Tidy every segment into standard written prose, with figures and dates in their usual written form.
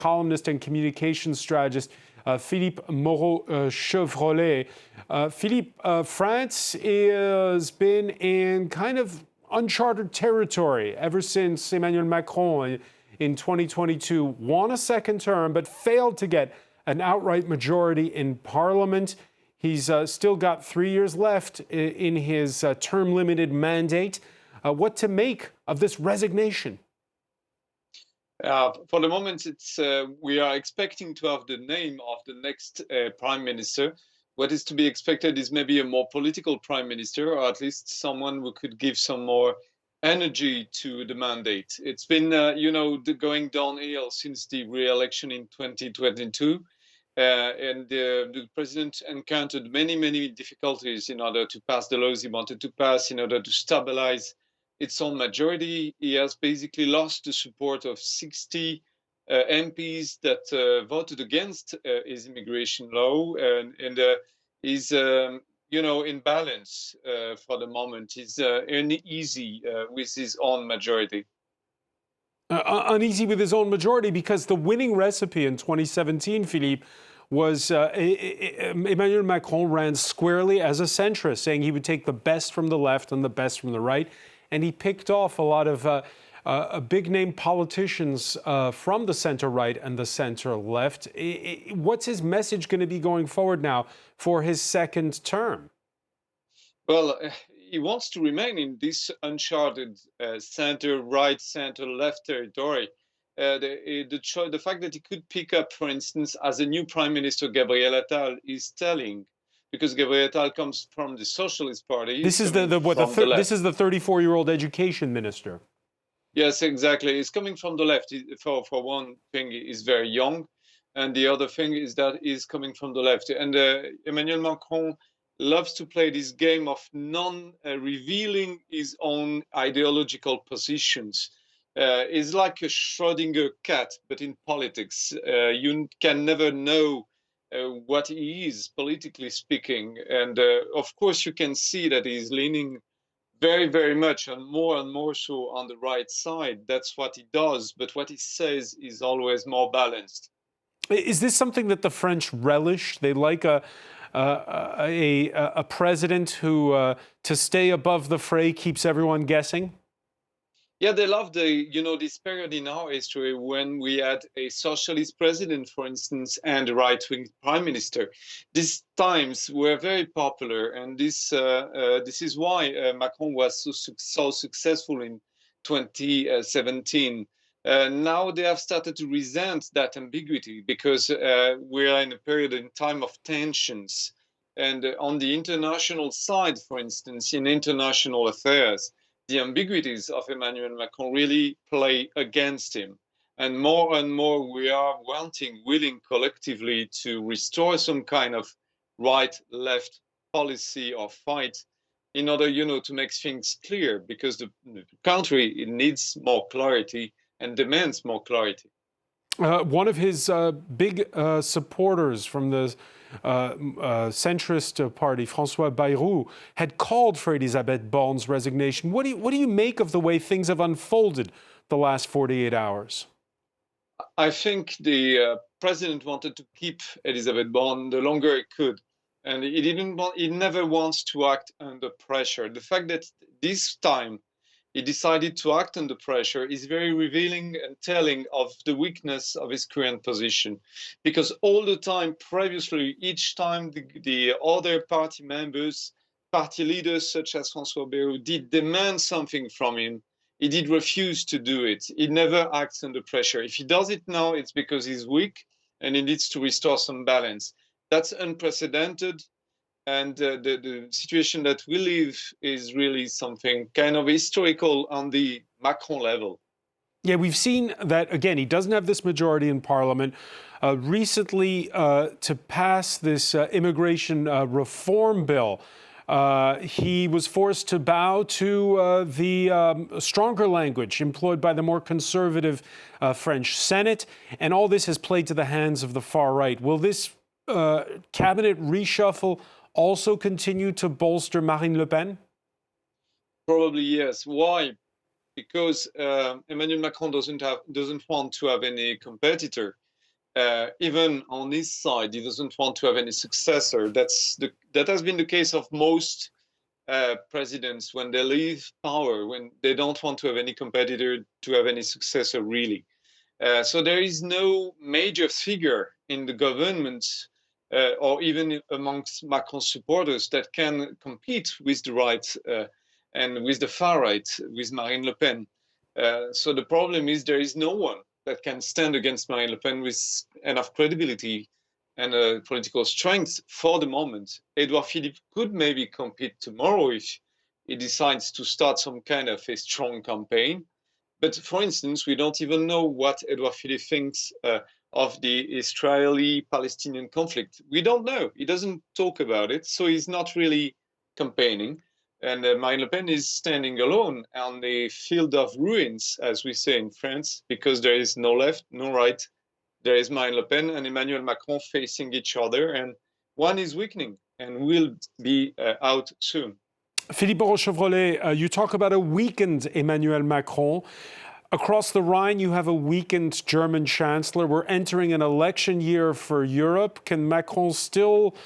columnist and communications strategist Philippe Moreau-Chevrolet. Philippe, France has been in kind of uncharted territory ever since Emmanuel Macron in 2022 won a second term but failed to get an outright majority in Parliament. He's still got 3 years left in his term-limited mandate. What to make of this resignation? For the moment, we are expecting to have the name of the next Prime Minister. What is to be expected is maybe a more political Prime Minister, or at least someone who could give some more energy to the mandate. It's been, going downhill since the re-election in 2022. And the president encountered many difficulties in order to pass the laws he wanted to pass, in order to stabilize its own majority. He has basically lost the support of 60 MPs that voted against his immigration law, and he's in balance for the moment. He's uneasy with his own majority. Uneasy with his own majority because the winning recipe in 2017, Philippe, was Emmanuel Macron ran squarely as a centrist, saying he would take the best from the left and the best from the right. And he picked off a lot of big-name politicians from the center-right and the center-left. What's his message going to be going forward now for his second term? Well, he wants to remain in this uncharted center-right, center-left territory. The fact that he could pick up, for instance, as a new Prime Minister, Gabriel Attal, is telling, because Gabriel Attal comes from the Socialist Party. This is this is the 34-year-old education minister. Yes, exactly. He's coming from the left. For one thing, he's very young, and the other thing is that he's coming from the left. And Emmanuel Macron loves to play this game of revealing his own ideological positions. It's like a Schrödinger cat, but in politics. You can never know what he is, politically speaking. And of course, you can see that he's leaning very much and more so on the right side. That's what he does. But what he says is always more balanced. Is this something that the French relish? They like a president who, to stay above the fray, keeps everyone guessing? Yeah, they love this period in our history when we had a socialist president, for instance, and a right-wing prime minister. These times were very popular, and this is why Macron was so successful in 2017. Now they have started to resent that ambiguity because we are in a period in time of tensions. And on the international side, for instance, in international affairs, the ambiguities of Emmanuel Macron really play against him. And more we are willing collectively to restore some kind of right-left policy or fight in order, to make things clear, because the country needs more clarity and demands more clarity. One of his big supporters from the centrist party, François Bayrou, had called for Élisabeth Borne's resignation. What do you make of the way things have unfolded the last 48 hours? I think the president wanted to keep Élisabeth Borne the longer he could, and he never wants to act under pressure. The fact that this time he decided to act under pressure is very revealing and telling of the weakness of his current position. Because all the time previously, each time the other party members, party leaders such as François Bayrou did demand something from him, he did refuse to do it. He never acts under pressure. If he does it now, it's because he's weak and he needs to restore some balance. That's unprecedented. And the situation that we live is really something kind of historical on the Macron level. Yeah, we've seen that, again, he doesn't have this majority in Parliament. Recently, to pass this immigration reform bill, he was forced to bow to the stronger language employed by the more conservative French Senate. And all this has played to the hands of the far right. Will this cabinet reshuffle also continue to bolster Marine Le Pen? Probably yes. Why? Because Emmanuel Macron doesn't want to have any competitor. even on his side, he doesn't want to have any successor. That has been the case of most presidents when they leave power, when they don't want to have any competitor to have any successor, really. So there is no major figure in the government or even amongst Macron's supporters that can compete with the right and with the far right, with Marine Le Pen. So the problem is there is no one that can stand against Marine Le Pen with enough credibility and political strength for the moment. Edouard Philippe could maybe compete tomorrow if he decides to start some kind of a strong campaign. But for instance, we don't even know what Edouard Philippe thinks of the Israeli-Palestinian conflict. We don't know. He doesn't talk about it, so he's not really campaigning. And Marine Le Pen is standing alone on the field of ruins, as we say in France, because there is no left, no right. There is Marine Le Pen and Emmanuel Macron facing each other, and one is weakening and will be out soon. Philippe Chevrolet, you talk about a weakened Emmanuel Macron. Across the Rhine, you have a weakened German chancellor. We're entering an election year for Europe. Can Macron still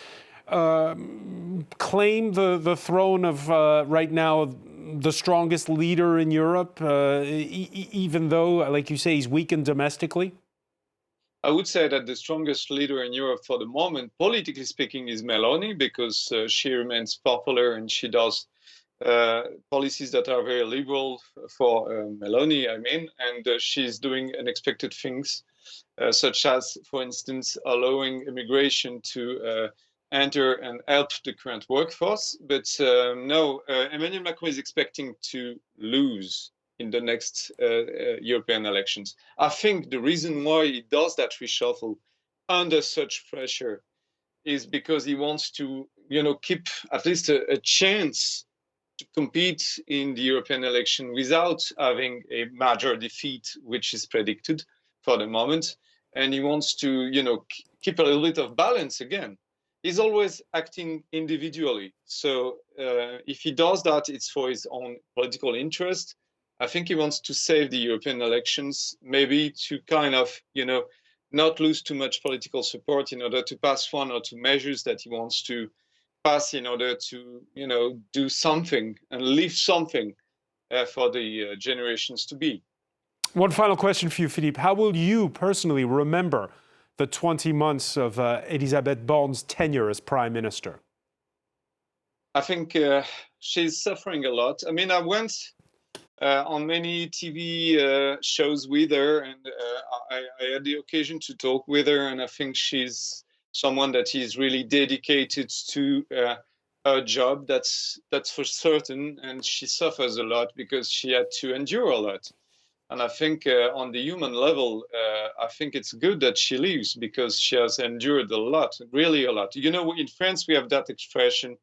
claim the throne of, right now, the strongest leader in Europe, even though, like you say, he's weakened domestically? I would say that the strongest leader in Europe for the moment, politically speaking, is Meloni, because she remains popular and she does policies that are very liberal for Meloni, I mean, and she's doing unexpected things, such as, for instance, allowing immigration to enter and help the current workforce. But no, Emmanuel Macron is expecting to lose in the next European elections. I think the reason why he does that reshuffle under such pressure is because he wants to, keep at least a chance to compete in the European election without having a major defeat, which is predicted for the moment. And he wants to, keep a little bit of balance again. He's always acting individually. So if he does that, it's for his own political interest. I think he wants to save the European elections, maybe to kind of, not lose too much political support in order to pass one or two measures that he wants to pass in order to, do something and leave something for the generations to be. One final question for you, Philippe. How will you personally remember the 20 months of Élisabeth Borne's tenure as Prime Minister? I think she's suffering a lot. I mean, I went on many TV shows with her, and I had the occasion to talk with her, and I think she's someone that is really dedicated to her job. That's for certain, and she suffers a lot because she had to endure a lot. And I think on the human level, I think it's good that she leaves because she has endured a lot, really a lot. In France, we have that expression,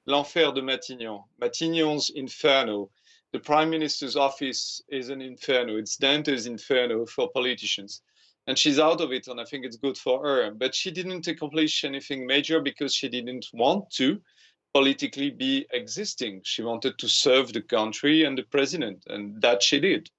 l'enfer de Matignon, Matignon's inferno. The Prime Minister's office is an inferno. It's Dante's inferno for politicians. And she's out of it, and I think it's good for her. But she didn't accomplish anything major because she didn't want to politically be existing. She wanted to serve the country and the president, and that she did.